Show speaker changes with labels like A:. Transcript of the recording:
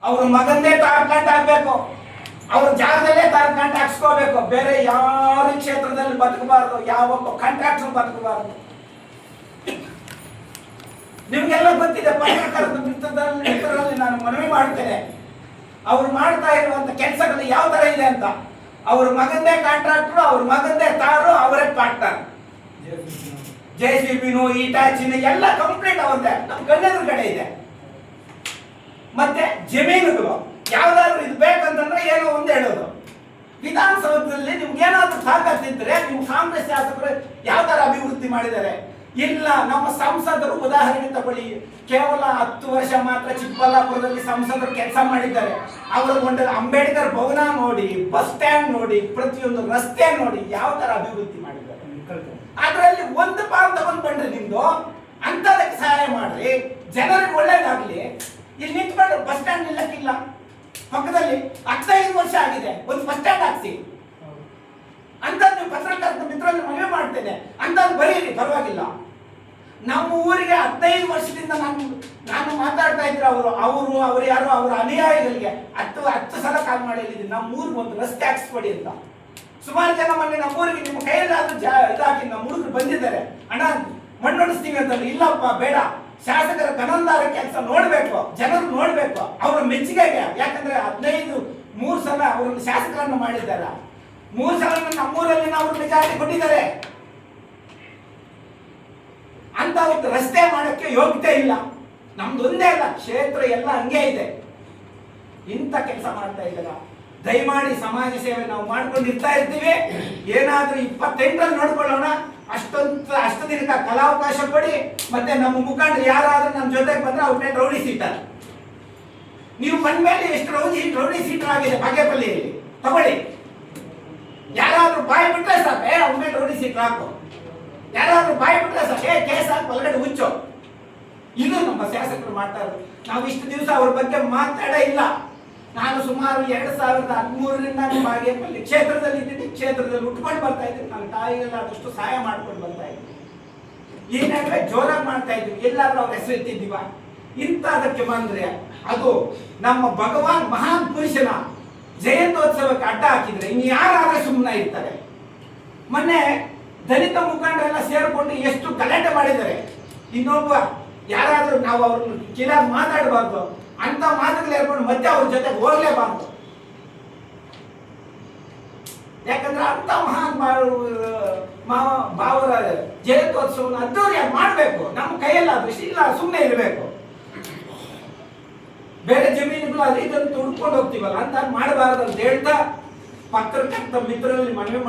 A: ಅವ್ರ ಮಗಂದೇ ತಾರ್ಕಂಡು ಆಗ್ಬೇಕು, ಅವ್ರ ಜಾಗದಲ್ಲೇ ತಾರ್ಕಂಡು ಹಾಕ್ಸ್ಕೋಬೇಕು. ಬೇರೆ ಯಾವ ಕ್ಷೇತ್ರದಲ್ಲಿ ಬದುಕಬಾರ್ದು, ಯಾವೊಬ್ಬ ಕಾಂಟ್ರಾಕ್ಟರ್ ಬದುಕಬಾರ್ದು. ನಿಮ್ಗೆಲ್ಲ ಗೊತ್ತಿದೆ. ಪತ್ರಕರ್ತರ ಮಿತ್ರರಲ್ಲಿ ನಾನು ಮನವಿ ಮಾಡ್ತೇನೆ, ಅವ್ರು ಮಾಡ್ತಾ ಇರುವಂತ ಕೆಲಸಗಳು ಯಾವ ತರ ಇದೆ ಅಂತ. ಅವ್ರ ಮಗಂದೇ ಕಾಂಟ್ರಾಕ್ಟರ್, ಅವ್ರ ಮಗಂದೇ ತಾರು, ಅವರೇ ಪಾರ್ಟ್ನರ್. JCB ಈಟಾಚಿನ ಎಲ್ಲ ಕಂಪ್ಲೀಟ್ ಅವ್ರದ್ದೇ. ನಮ್ಮ ಕಣ್ಣೆದುರು ಕಡೆ ಇದೆ. ಮತ್ತೆ ಜಮೀನುಗಳು ಯಾವ್ದಾದ್ರು ಇದು ಬೇಕಂತಂದ್ರೆ ಏನೋ ಒಂದು ಹೇಳೋದು. ವಿಧಾನಸೌಧದಲ್ಲಿ ನಿಮ್ಗೆ ಏನಾದ್ರು ತಾಕತ್ತಿದ್ರೆ ನೀವು ಕಾಂಗ್ರೆಸ್ ಶಾಸಕರು ಯಾವ ತರ ಅಭಿವೃದ್ಧಿ ಮಾಡಿದ್ದಾರೆ? ಇಲ್ಲ. ನಮ್ಮ ಸಂಸದರು ಉದಾಹರಣೆ ತಗೊಳ್ಳಿ, ಕೇವಲ 10 ವರ್ಷ ಮಾತ್ರ ಚಿಕ್ಕಬಳ್ಳಾಪುರದಲ್ಲಿ ಸಂಸದರು ಕೆಲಸ ಮಾಡಿದ್ದಾರೆ. ಅವರ ಒಂದು ಅಂಬೇಡ್ಕರ್ ಭವನ ನೋಡಿ, ಬಸ್ ಸ್ಟ್ಯಾಂಡ್ ನೋಡಿ, ಪ್ರತಿಯೊಂದು ರಸ್ತೆ ನೋಡಿ, ಯಾವ ತರ ಅಭಿವೃದ್ಧಿ ಮಾಡಿದ್ದಾರೆ. ಅದರಲ್ಲಿ ಒಂದು ಪಾಲ್ ತಗೊಂಡ್ ಬಂದ್ರೆ ನಿಮ್ದು ಅಂತದಕ್ಕೆ ಸಹಾಯ ಮಾಡ್ರಿ, ಜನರಿಗೆ ಒಳ್ಳೇದಾಗ್ಲಿ. ಇಲ್ಲಿ ನಿಂತ್ಕೊಂಡು ಬಸ್ ಸ್ಟ್ಯಾಂಡ್ ನಿಲ್ಲಕ್ಕಿಲ್ಲ ಪಕ್ಕದಲ್ಲಿ 15 ವರ್ಷ ಆಗಿದೆ, ಒಂದು ಬಸ್ ಸ್ಟ್ಯಾಂಡ್ ಹಾಕ್ಸಿ ಅಂತ ನೀವು ಪತ್ರಕರ್ತ ಮಿತ್ರರಲ್ಲಿ ಮನವಿ ಮಾಡ್ತೇನೆ. ಅಂತದ್ದು ಬರೀರಿ, ಪರವಾಗಿಲ್ಲ. ನಮ್ಮ ಊರಿಗೆ 15 ವರ್ಷದಿಂದ ನಾನು ಮಾತಾಡ್ತಾ ಇದ್ರೆ ಅವರು ಯಾರು ಅವರ ಅನುಯಾಯಿಗಳಿಗೆ 10 ಸಲ ಕಾಲ್ ಮಾಡಿ ಹೇಳಿದ್ದೀನಿ, ನಮ್ಮ ಊರಿಗೆ ಒಂದು ರಸ್ತೆ ಹಾಕ್ಸ್ಕೊಡಿ ಅಂತ. ಸುಮಾರು ಜನ ಮೊನ್ನೆ ನಮ್ಮೂರಿಗೆ ನಿಮ್ಮ ಕೈಯಲ್ಲಾದ್ರೂ ಇದಾಗಿ ನಮ್ಮ ಹುಡುಗರು ಬಂದಿದ್ದಾರೆ, ಅಣ್ಣ ಮಣ್ಣೊಡಿಸ್ತೀವಿ ಅಂತ. ಇಲ್ಲಪ್ಪ ಬೇಡ, ಶಾಸಕರ ಗಮನದಾರ ಕೆಲಸ ನೋಡ್ಬೇಕು, ಜನರು ನೋಡ್ಬೇಕು, ಅವರ ಮೆಚ್ಚುಗೆಗೆ. ಯಾಕಂದ್ರೆ 3 ಸಲ ಅವರನ್ನು ಶಾಸಕರನ್ನು ಮಾಡಿದ್ದಾರೆ. 3 ಸಲ ನಮ್ಮೂರಲ್ಲಿ ನಾವು ಮೆಜಾರಿಟಿ ಕೊಟ್ಟಿದ್ದಾರೆ. ಅಂತ ಒಂದು ರಸ್ತೆ ಮಾಡಕ್ಕೆ ಯೋಗ್ಯತೆ ಇಲ್ಲ. ನಮ್ದು ಒಂದೇ ಅಲ್ಲ, ಕ್ಷೇತ್ರ ಎಲ್ಲ ಹಂಗೆ ಇದೆ. ಇಂಥ ಕೆಲಸ ಮಾಡ್ತಾ ಇದ್ದಾರ. ದಯಮಾಡಿ ಸಮಾಜ ಸೇವೆ ನಾವು ಮಾಡ್ಕೊಂಡಿರ್ತಾ ಇರ್ತೀವಿ. ಏನಾದ್ರೂ 28ರಲ್ಲಿ ನೋಡ್ಕೊಳ್ಳೋಣ. ಅಷ್ಟು ದಿನಕ ಕಲಾವಕಾಶ ಕೊಡಿ. ಮತ್ತೆ ನಮ್ಮ ಮುಖಂಡರು ಯಾರಾದ್ರೂ ನಮ್ಮ ಜೊತೆಗೆ ಬಂದ್ರೆ ಅವ್ರನ್ನೇ ರೌಡಿ ಸೀಟರ್. ನೀವು ಬಂದ್ಮೇಲೆ ಎಷ್ಟು ರೌಡಿ ಸೀಟರ್ ಆಗಿದೆ ಬಾಗೇಪಲ್ಲಿಯಲ್ಲಿ ತಗೊಳ್ಳಿ. ಯಾರಾದ್ರೂ ಬಾಯಿ ಬಿಟ್ರೆ ಸಾಕು, ಅವ್ರನ್ನೇ ರೌಡಿ ಸೀಟರ್ ಹಾಕು. ಯಾರಾದ್ರೂ ಬಾಯಿ ಬಿಟ್ರೆ ಸಾಕು, ಕೇಸ್ ಹಾಕಿ ಒಳಗಡೆ ಹುಚ್ಚು. ಇದು ನಮ್ಮ ಶಾಸಕರು ಮಾಡ್ತಾ ಇರೋದು. ನಾವು ಇಷ್ಟು ದಿವಸ ಅವ್ರ ಬಗ್ಗೆ ಮಾತಾಡೇ ಇಲ್ಲ. ನಾನು ಸುಮಾರು 2013ರಿಂದ ಬಾಗೇಪಲ್ಲಿ ಕ್ಷೇತ್ರದಲ್ಲಿ ಇದ್ದೀನಿ. ಕ್ಷೇತ್ರದಲ್ಲಿ ಉಟ್ಕೊಂಡು ಬರ್ತಾ ಇದ್ದೀನಿ. ನನ್ನ ತಾಯಿಗೆಲ್ಲ ಆದಷ್ಟು ಸಹಾಯ ಮಾಡ್ಕೊಂಡು ಬರ್ತಾ ಇದ್ದೀನಿ. ಏನಾದ್ರೆ ಜೋರಾಗಿ ಮಾಡ್ತಾ ಇದ್ವಿ. ಎಲ್ಲಾದ್ರೂ ಅವ್ರ ಹೆಸರು ಎತ್ತಿದ್ದೀವ? ಇಂಥದಕ್ಕೆ ಬಂದ್ರೆ ಅದು ನಮ್ಮ ಭಗವಾನ್ ಮಹಾನ್ ಪುರುಷನ ಜಯಂತ್ಯೋತ್ಸವಕ್ಕೆ ಅಡ್ಡ ಹಾಕಿದ್ರೆ ಇನ್ನು ಯಾರಾದ್ರೆ ಸುಮ್ಮನೆ ಇರ್ತಾರೆ? ಮೊನ್ನೆ ದಲಿತ ಮುಖಂಡರೆಲ್ಲ ಸೇರ್ಕೊಂಡು ಎಷ್ಟು ಗಲಾಟೆ ಮಾಡಿದ್ದಾರೆ. ಇನ್ನೊಬ್ಬ ಯಾರಾದ್ರೂ ನಾವು ಅವ್ರನ್ನ ಕಿಲಾಗಿ ಮಾತಾಡಬಾರ್ದು ಅಂತ ಮಾತುಗಳು ಹೇಳ್ಕೊಂಡು ಮತ್ತೆ ಅವ್ರ ಜೊತೆಗೆ ಹೋಗ್ಲೇಬಾರ್ದು. ಯಾಕಂದ್ರೆ ಅಂತ ಮಹಾನ್ ಭಾವರ ಜಯಂತ್ಯೋತ್ಸವನ ಅದ್ದೂರಿಯಾಗಿ ಮಾಡ್ಬೇಕು. ನಮ್ಮ ಕೈಯಲ್ಲಾದ್ರೂ ಇಲ್ಲ, ಸುಮ್ಮನೆ ಇರಬೇಕು. ಬೇರೆ ಜಮೀನುಗಳು ಅಲ್ಲಿ ಇದನ್ನು ತುಡ್ಕೊಂಡು ಹೋಗ್ತೀವಲ್ಲ ಅಂತ ಮಾಡಬಾರ್ದು ಅಂತ ಹೇಳ್ತಾ ಪತ್ರಕರ್ತ ಮಿತ್ರರಲ್ಲಿ ಮನವಿ